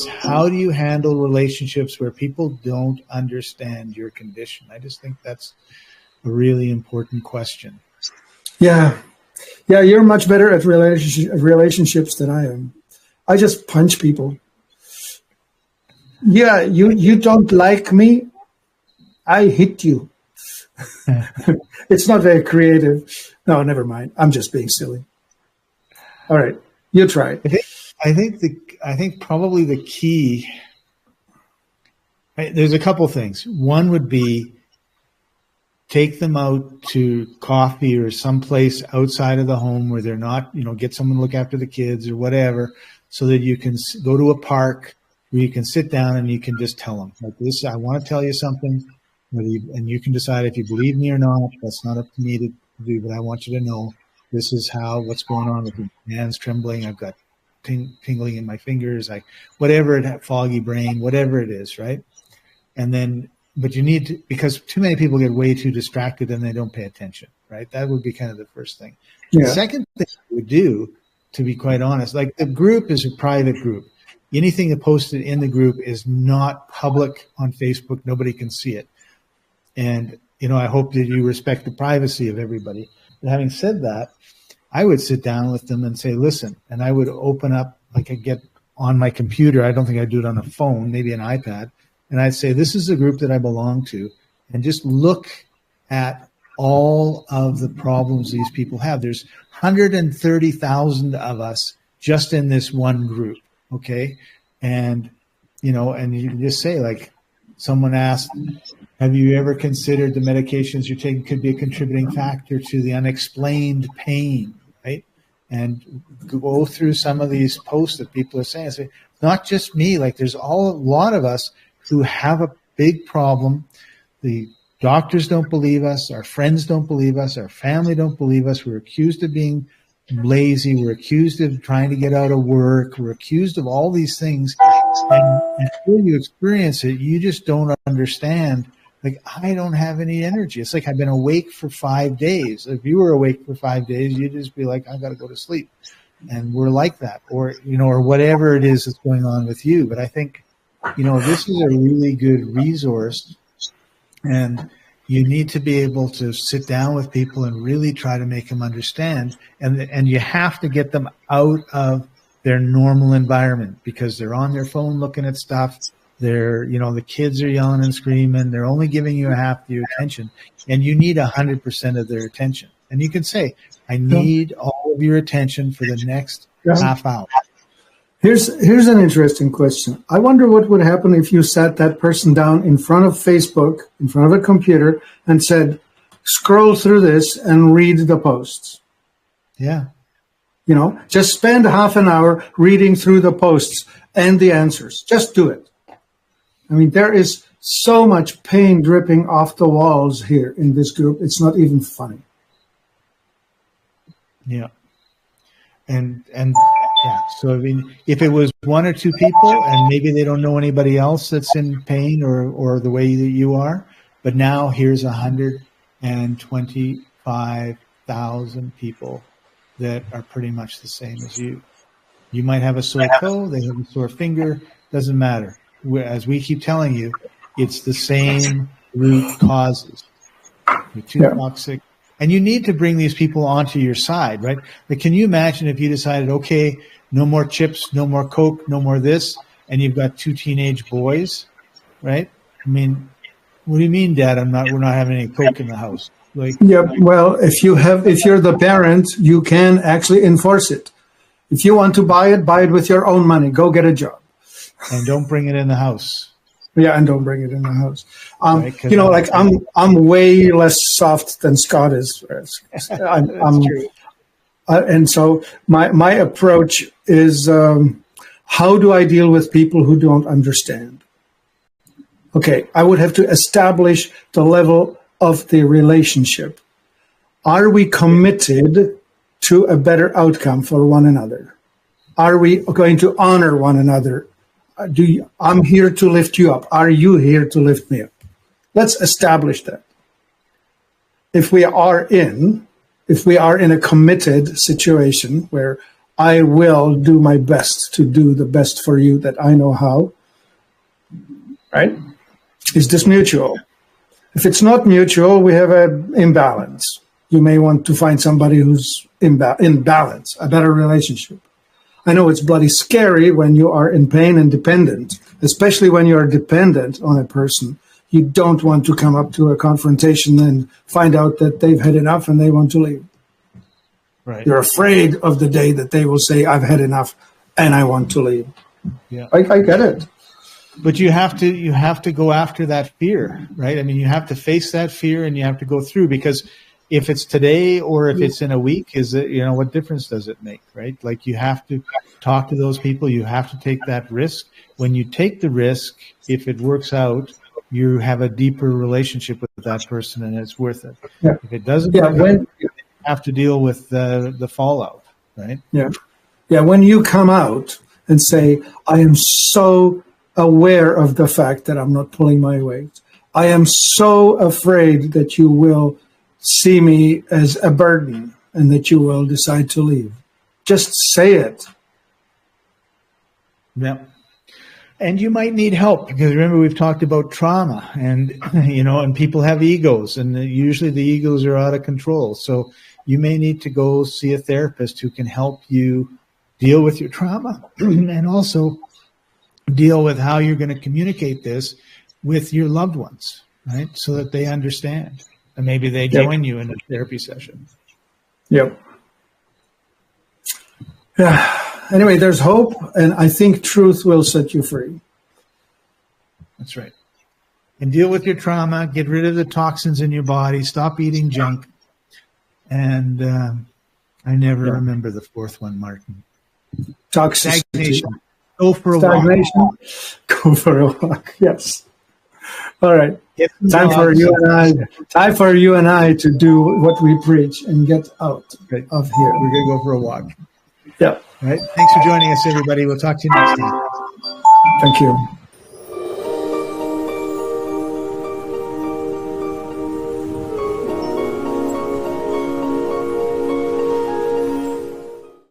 how do you handle relationships where people don't understand your condition? I just think that's a really important question. Yeah. Yeah, you're much better at relationships than I am. I just punch people. Yeah, you don't like me, I hit you. It's not very creative. No, never mind. I'm just being silly. All right, you try. I think probably the key. There's a couple things. One would be take them out to coffee or someplace outside of the home where they're not, get someone to look after the kids or whatever, so that you can go to a park where you can sit down and you can just tell them, like, this, I want to tell you something, and you can decide if you believe me or not. That's not up to me to do, but I want you to know this is what's going on with me. My hands trembling. I've got tingling in my fingers. Foggy brain, whatever it is, right? And then, but you need to, because too many people get way too distracted and they don't pay attention, right? That would be kind of the first thing. Yeah. The second thing I would do, to be quite honest, like, the group is a private group. Anything that posted in the group is not public on Facebook. Nobody can see it. And, I hope that you respect the privacy of everybody. But having said that, I would sit down with them and say, listen, and I would open up, like, I get on my computer. I don't think I'd do it on a phone, maybe an iPad. And I'd say, this is the group that I belong to, and just look at all of the problems these people have. There's 130,000 of us just in this one group, okay? And, and you can just say, like, someone asked, have you ever considered the medications you're taking could be a contributing factor to the unexplained pain, right? And go through some of these posts that people are saying. Say, not just me, like, there's a lot of us who have a big problem. The doctors don't believe us. Our friends don't believe us. Our family don't believe us. We're accused of being lazy. We're accused of trying to get out of work. We're accused of all these things. And until you experience it, you just don't understand. Like, I don't have any energy. It's like I've been awake for 5 days. If you were awake for 5 days, you'd just be like, I got to go to sleep. And we're like that, or whatever it is that's going on with you. But I think, this is a really good resource, and you need to be able to sit down with people and really try to make them understand. And you have to get them out of their normal environment, because they're on their phone looking at stuff. They're, the kids are yelling and screaming. They're only giving you half your attention, and you need 100% of their attention. And you can say, I need all of your attention for the next half hour. Here's an interesting question. I wonder what would happen if you sat that person down in front of Facebook, in front of a computer, and said, scroll through this and read the posts. Yeah. Just spend half an hour reading through the posts and the answers. Just do it. I mean, there is so much pain dripping off the walls here in this group. It's not even funny. Yeah. And yeah. So, I mean, if it was one or two people and maybe they don't know anybody else that's in pain or the way that you are, but now here's 125,000 people that are pretty much the same as you. You might have a sore toe, they have a sore finger, doesn't matter. As we keep telling you, it's the same root causes. You're too toxic. And you need to bring these people onto your side, right? Like, can you imagine if you decided, okay, no more chips, no more Coke, no more this, and you've got 2 teenage boys, right? I mean, what do you mean, Dad? We're not having any Coke in the house. Like, yeah, well, if you're the parent, you can actually enforce it. If you want to buy it with your own money. Go get a job. And don't bring it in the house. Yeah, and don't bring it in the house. Right, I'm way less soft than Scott is. I'm true. And so my approach is, how do I deal with people who don't understand? Okay, I would have to establish the level of the relationship. Are we committed to a better outcome for one another? Are we going to honor one another? I'm here to lift you up. Are you here to lift me up? Let's establish that. If we are in a committed situation where I will do my best to do the best for you that I know how. Right? Is this mutual? If it's not mutual, we have an imbalance. You may want to find somebody who's in balance, a better relationship. I know it's bloody scary when you are in pain and dependent, especially when you are dependent on a person. You don't want to come up to a confrontation and find out that they've had enough and they want to leave. Right. You're afraid of the day that they will say, I've had enough and I want to leave. Yeah. I get it. But you have to go after that fear, right? I mean, you have to face that fear and you have to go through, because if it's today or if it's in a week, what difference does it make, right? Like, you have to talk to those people. You have to take that risk. When you take the risk, if it works out, you have a deeper relationship with that person and it's worth it. Yeah. If it doesn't work out, you have to deal with the fallout, right? Yeah. Yeah. When you come out and say, I am so aware of the fact that I'm not pulling my weight. I am so afraid that you will see me as a burden and that you will decide to leave. Just say it. Yeah. And you might need help, because remember, we've talked about trauma and, and people have egos, and usually the egos are out of control. So you may need to go see a therapist who can help you deal with your trauma and also deal with how you're going to communicate this with your loved ones, right? So that they understand, and maybe they join you in a therapy session. Yep. Yeah. Anyway, there's hope, and I think truth will set you free. That's right. And deal with your trauma, get rid of the toxins in your body, stop eating junk. And I never remember the fourth one, Martin. Toxicity. Stagnation. Go for a Stagnation. walk. Go for a walk. Yes. All right. Time for you and I to do what we preach and get out of here. We're going to go for a walk. Yeah. All right. Thanks for joining us, everybody. We'll talk to you next time. Thank you.